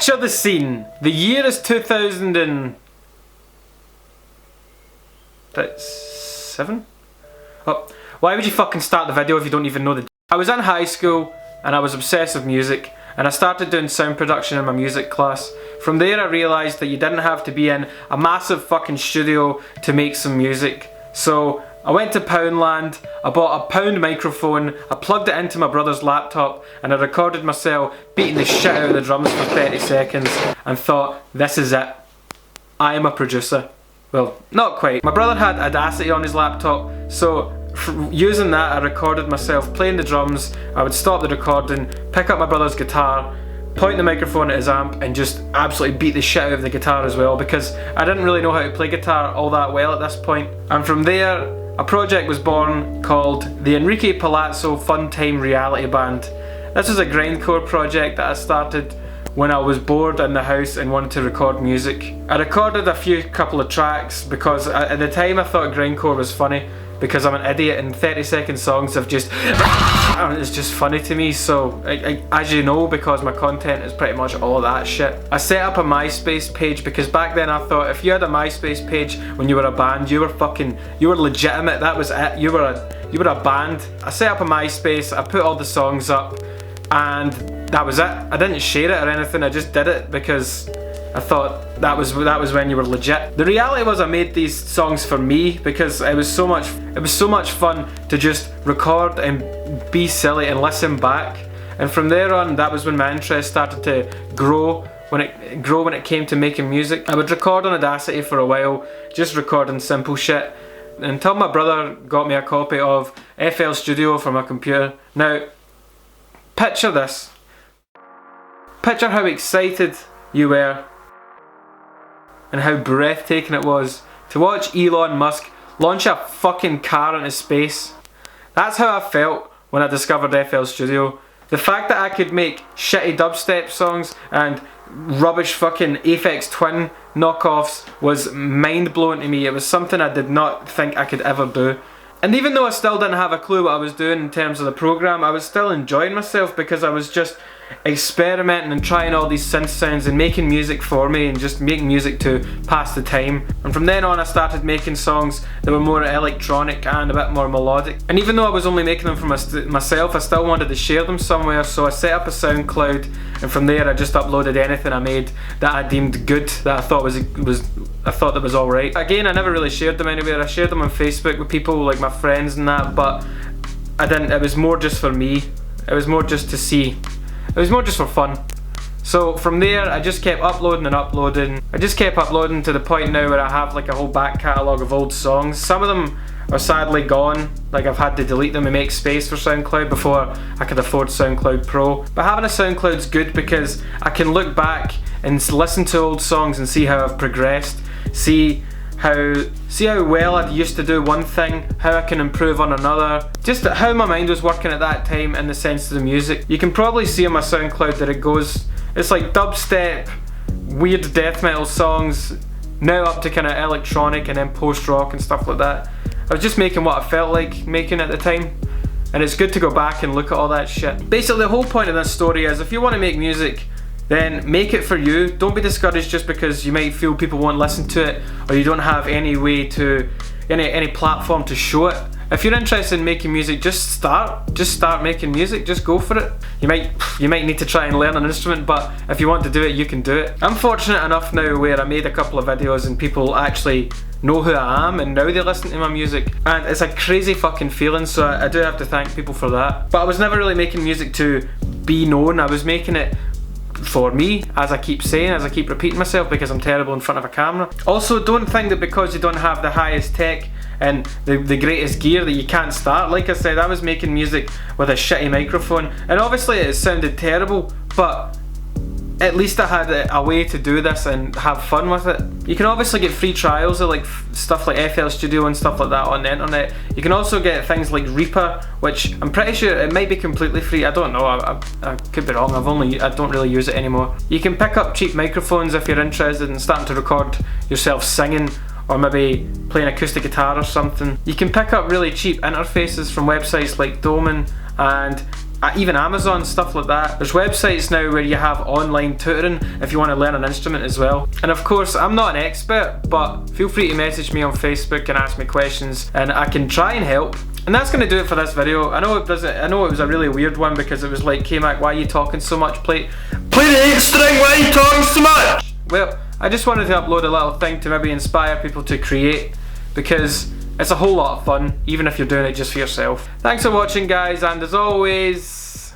Picture the scene. The year is 2007? Oh, why would you fucking start the video if you don't even know the... I was in high school and I was obsessed with music, and I started doing sound production in my music class. From there I realised that you didn't have to be in a massive fucking studio to make some music. So I went to Poundland, I bought a pound microphone, I plugged it into my brother's laptop, and I recorded myself beating the shit out of the drums for 30 seconds and thought, this is it. I am a producer. Well, not quite. My brother had Audacity on his laptop, so using that I recorded myself playing the drums. I would stop the recording, pick up my brother's guitar, point the microphone at his amp and just absolutely beat the shit out of the guitar as well, because I didn't really know how to play guitar all that well at this point. And from there, a project was born called the Enrique Palazzo Fun Time Reality Band. This was a grindcore project that I started when I was bored in the house and wanted to record music. I recorded a couple of tracks because at the time I thought grindcore was funny, because I'm an idiot and 30-second songs of just it's just funny to me. So as you know, because my content is pretty much all of that shit, I set up a MySpace page, because back then I thought if you had a MySpace page when you were a band, you were legitimate. That was it. You were a band. I set up a MySpace, I put all the songs up, and that was it. I didn't share it or anything, I just did it because I thought that was when you were legit. The reality was I made these songs for me because it was so much fun to just record and be silly and listen back. And from there on, that was when my interest started to grow when it came to making music. I would record on Audacity for a while, just recording simple shit, until my brother got me a copy of FL Studio for my computer. Now, picture this. Picture how excited you were and how breathtaking it was to watch Elon Musk launch a fucking car into space. That's how I felt when I discovered FL Studio. The fact that I could make shitty dubstep songs and rubbish fucking Aphex Twin knockoffs was mind-blowing to me. It was something I did not think I could ever do. And even though I still didn't have a clue what I was doing in terms of the program, I was still enjoying myself because I was just experimenting and trying all these synth sounds and making music for me and just making music to pass the time. And from then on I started making songs that were more electronic and a bit more melodic. And even though I was only making them for myself, I still wanted to share them somewhere, so I set up a SoundCloud, and from there I just uploaded anything I made that I deemed good, that I thought that was alright. Again, I never really shared them anywhere. I shared them on Facebook with people like my friends and that, but I didn't. It was more just for me. It was more just to see. It was more just for fun. So from there I just kept uploading and uploading. I just kept uploading to the point now where I have like a whole back catalogue of old songs. Some of them are sadly gone, like I've had to delete them and make space for SoundCloud before I could afford SoundCloud Pro. But having a SoundCloud's good because I can look back and listen to old songs and see how I've progressed, see how well I used to do one thing, how I can improve on another, just how my mind was working at that time in the sense of the music. You can probably see on my SoundCloud that it's like dubstep, weird death metal songs, now up to kind of electronic and then post-rock and stuff like that. I was just making what I felt like making at the time, and it's good to go back and look at all that shit. Basically the whole point of this story is if you want to make music, then make it for you. Don't be discouraged just because you might feel people won't listen to it or you don't have any way to, any platform to show it. If you're interested in making music, just start making music, just go for it. You might need to try and learn an instrument, but if you want to do it, you can do it. I'm fortunate enough now where I made a couple of videos and people actually know who I am and now they listen to my music, and it's a crazy fucking feeling, so I do have to thank people for that. But I was never really making music to be known. I was making it for me, as I keep saying, as I keep repeating myself, because I'm terrible in front of a camera. Also, don't think that because you don't have the highest tech and the greatest gear that you can't start. Like I said, I was making music with a shitty microphone, and obviously it sounded terrible, but at least I had a way to do this and have fun with it. You can obviously get free trials of like stuff like FL Studio and stuff like that on the internet. You can also get things like Reaper, which I'm pretty sure it might be completely free. I don't know, I could be wrong. I don't really use it anymore. You can pick up cheap microphones if you're interested in starting to record yourself singing, or maybe playing acoustic guitar or something. You can pick up really cheap interfaces from websites like Doman and even Amazon, stuff like that. There's websites now where you have online tutoring if you want to learn an instrument as well. And of course, I'm not an expert, but feel free to message me on Facebook and ask me questions, and I can try and help. And that's going to do it for this video. I know it was a really weird one because it was like, K-Mac, why are you talking so much? Play the 8th string, why are you talking so much? Well, I just wanted to upload a little thing to maybe inspire people to create, because it's a whole lot of fun, even if you're doing it just for yourself. Thanks for watching, guys, and as always,